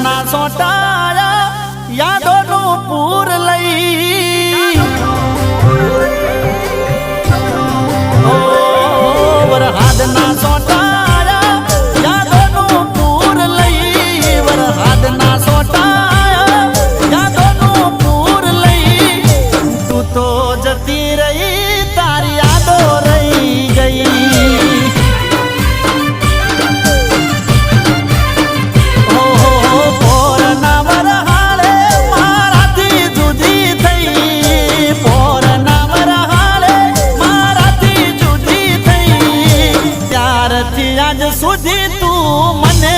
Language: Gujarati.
હાથના સોટાયા યાદોનું પૂર લઈ વરહાદના સોટાયા યાદોનું પૂર લઈ વરહાદના સોટાયા યાદોનું પૂર લઈ તું તો જતી રહી તારી યાદો રહી ગઈ આજ સુધી તું મને